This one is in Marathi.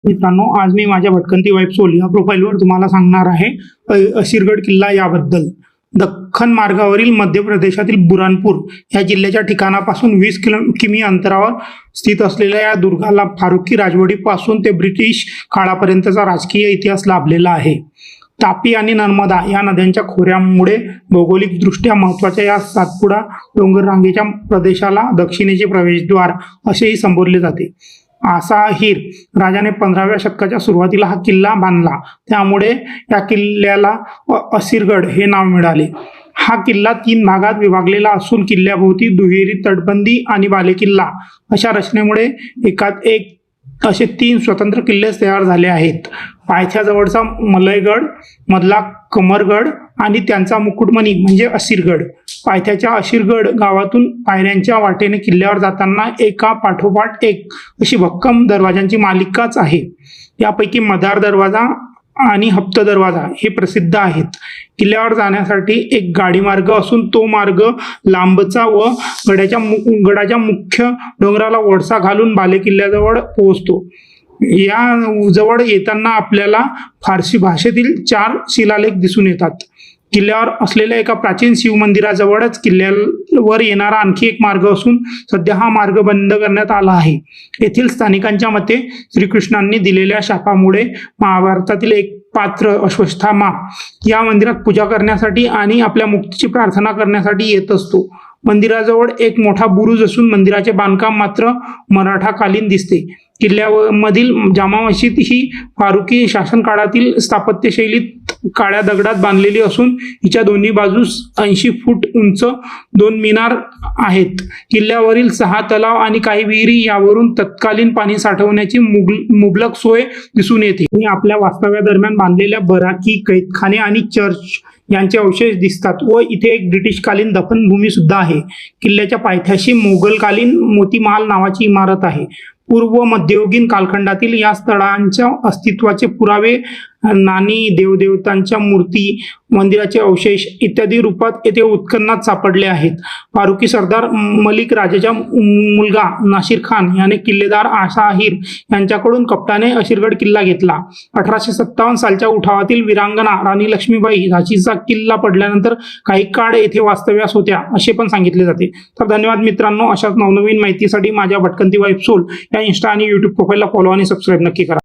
मित्रांनो, आज मी माझ्या भटकंती वाईफ सोल या प्रोफाईलवर तुम्हाला सांगणार आहे असीरगड किल्ला याबद्दल। दख्खन मार्गावरील मध्य प्रदेशातील बुरानपूर या जिल्ह्याच्या ठिकाणापासून 20 किमी अंतरावर स्थित असलेल्या या दुर्गाला फारुकी राजवटीपासून ते ब्रिटिश काळापर्यंतचा राजकीय इतिहास लाभलेला आहे। तापी आणि नर्मदा या नद्यांच्या खोऱ्यामुळे भौगोलिकदृष्ट्या महत्त्वाच्या या सातपुडा डोंगर रांगेच्या प्रदेशाला दक्षिणेचे प्रवेशद्वार असेही संबोधले जाते। आसाहीर राजाने 15व्या शतकाच्या सुरुवातीला हा किल्ला बांधला, त्यामुळे या किल्ल्याला असीरगड हे नाव मिळाले। हा किल्ला 3 भागात विभागलेला असून किल्ल्याभोवती दुहेरी तटबंदी आणि बालेकिल्ला अशा रचनेमुळे एकात एक असे 3 स्वतंत्र किल्ले तयार झाले आहेत। पायथ्याजवळचा मलयगड, मधला कमरगड आणि त्यांचा मुकुटमणी म्हणजे असीरगड। पायथ्याच्या असीरगड गावातून पायऱ्यांच्या वाटेने किल्ल्यावर जाताना एका पाठोपाठ एक अशी भक्कम दरवाजांची मालिकाच आहे। यापैकी मदार दरवाजा आणि हप्त दरवाजा हे प्रसिद्ध आहेत। किल्ल्यावर जाण्यासाठी एक गाडी मार्ग असून तो मार्ग लांबचा व गडाच्या मुख्य डोंगराला वळसा घालून बालेकिल्ल्याजवळ पोहोचतो। या जवळ येताना आपल्याला फारसी भाषेतील 4 शिलालेख दिसून येतात। किल्ल्यावर असलेल्या एका प्राचीन शिव मंदिराजवळच किल्ल्यावर येणारा आणखी एक मार्ग असून सध्या हा मार्ग बंद करण्यात आला आहे। येथील स्थानिकांच्या मते श्रीकृष्णांनी दिलेल्या शापामुळे महाभारतातील एक पात्र अश्वत्थामा या मंदिरात पूजा करण्यासाठी आणि आपल्या मुक्तीची प्रार्थना करण्यासाठी येत असतो। मंदिराजवळ एक मोठा बुरुज असून मंदिराचे बांधकाम मात्र मराठाकालीन दिसते। किल्ल्यामधील जामा मशीद ही फारुकी शासन काळातील स्थापत्यशैलीत काळ्या दगडात बांधलेली असून हिच्या दोन्ही बाजूस 80 फूट उंच 2 मिनार आहेत। किल्ल्यावरील 6 तलाव आणि काही विहिरी यावरून तत्कालीन पाणी साठवण्याची मुबलक सोय दिसून येते। आणि आपल्या वास्तव्यादरम्यान बांधलेल्या बराकी, कैदखाने आणि चर्च यांचे अवशेष दिसतात व इथे एक ब्रिटिशकालीन दफनभूमी सुद्धा आहे। किल्ल्याच्या पायथ्याशी मोगलकालीन मोतीमहाल नावाची इमारत आहे। पूर्व मध्ययुगीन कालखंडातील या स्थळांच्या अस्तित्वाचे पुरावे नाणी, देवदेवतांच्या मूर्ती, मंदिराचे अवशेष इत्यादी रूपात येथे उत्खननात सापडले आहेत। फारुकी सरदार मलिक राजाचा मुलगा नासिर खान याने किल्लेदार आसाहीर यांच्याकडून कपटाने असीरगड किल्ला घेतला। 1857 सालच्या उठावातील वीरांगना राणी लक्ष्मीबाई झाशीचा किल्ला पडल्यानंतर काही काळ येथे वास्तव्यास होत्या असे पण सांगितले जाते। तर धन्यवाद मित्रांनो, अशाच नवनवीन माहितीसाठी माझ्या भटकंती वाईफ सोल या इंस्टा आणि यूट्यूब प्रोफाईलला फॉलो आणि सबस्क्राईब नक्की करा।